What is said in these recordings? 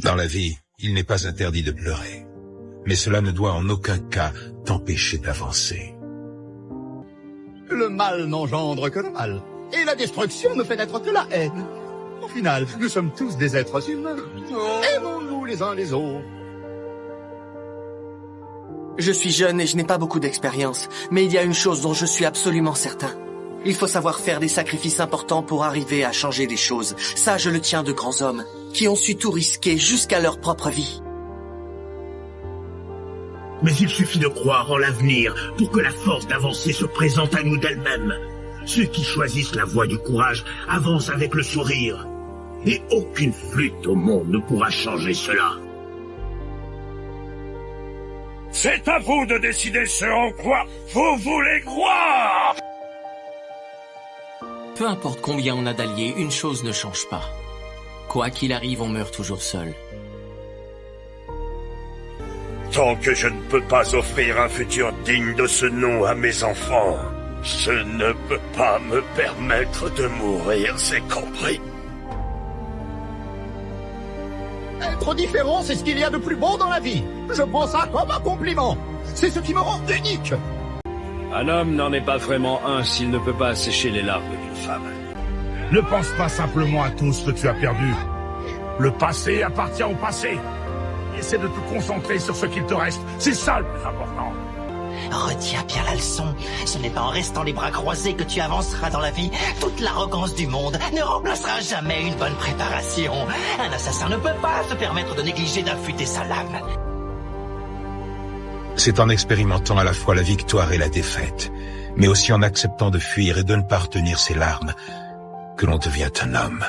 Dans la vie, il n'est pas interdit de pleurer. Mais cela ne doit en aucun cas t'empêcher d'avancer. Le mal n'engendre que le mal. Et la destruction ne fait naître que la haine. Au final, nous sommes tous des êtres humains. Aimons-nous les uns les autres. Je suis jeune et je n'ai pas beaucoup d'expérience. Mais il y a une chose dont je suis absolument certain. Il faut savoir faire des sacrifices importants pour arriver à changer les choses. Ça, je le tiens de grands hommes, qui ont su tout risquer jusqu'à leur propre vie. Mais il suffit de croire en l'avenir pour que la force d'avancer se présente à nous d'elle-même. Ceux qui choisissent la voie du courage avancent avec le sourire. Et aucune flûte au monde ne pourra changer cela. C'est à vous de décider ce en quoi vous voulez croire! Peu importe combien on a d'alliés, une chose ne change pas. Quoi qu'il arrive, on meurt toujours seul. Tant que je ne peux pas offrir un futur digne de ce nom à mes enfants, je ne peux pas me permettre de mourir, c'est compris. Être différent, c'est ce qu'il y a de plus beau dans la vie. Je prends ça comme un compliment. C'est ce qui me rend unique. Un homme n'en est pas vraiment un s'il ne peut pas assécher les larmes d'une femme. Ne pense pas simplement à tout ce que tu as perdu. Le passé appartient au passé. Essaie de te concentrer sur ce qu'il te reste. C'est ça le plus important. Retiens bien la leçon. Ce n'est pas en restant les bras croisés que tu avanceras dans la vie. Toute l'arrogance du monde ne remplacera jamais une bonne préparation. Un assassin ne peut pas se permettre de négliger d'affûter sa lame. C'est en expérimentant à la fois la victoire et la défaite, mais aussi en acceptant de fuir et de ne pas retenir ses larmes, que l'on devient un homme.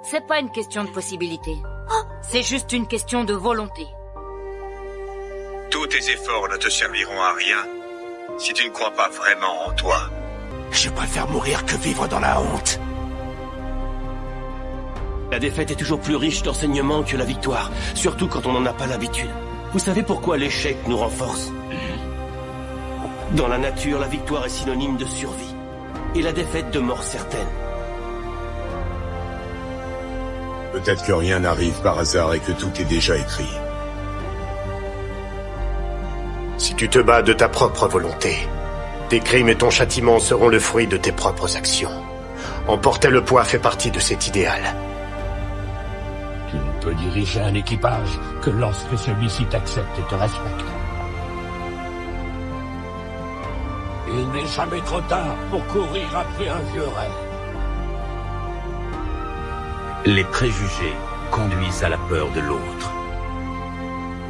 C'est pas une question de possibilité. C'est juste une question de volonté. Tous tes efforts ne te serviront à rien si tu ne crois pas vraiment en toi. Je préfère mourir que vivre dans la honte. La défaite est toujours plus riche d'enseignements que la victoire, surtout quand on n'en a pas l'habitude. Vous savez pourquoi l'échec nous renforce? Dans la nature, la victoire est synonyme de survie, et la défaite de mort certaine. Peut-être que rien n'arrive par hasard et que tout est déjà écrit. Si tu te bats de ta propre volonté, tes crimes et ton châtiment seront le fruit de tes propres actions. Emporter le poids fait partie de cet idéal. Tu ne peux diriger un équipage que lorsque celui-ci t'accepte et te respecte. Il n'est jamais trop tard pour courir après un vieux rêve. Les préjugés conduisent à la peur de l'autre.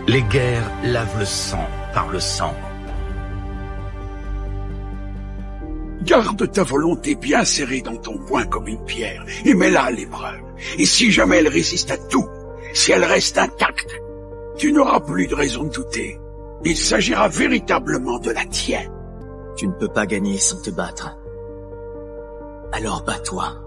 Les guerres lavent le sang par le sang. Garde ta volonté bien serrée dans ton poing comme une pierre et mets-la à l'épreuve. Et si jamais elle résiste à tout, si elle reste intacte, tu n'auras plus de raison de douter. Il s'agira véritablement de la tienne. Tu ne peux pas gagner sans te battre. Alors bats-toi.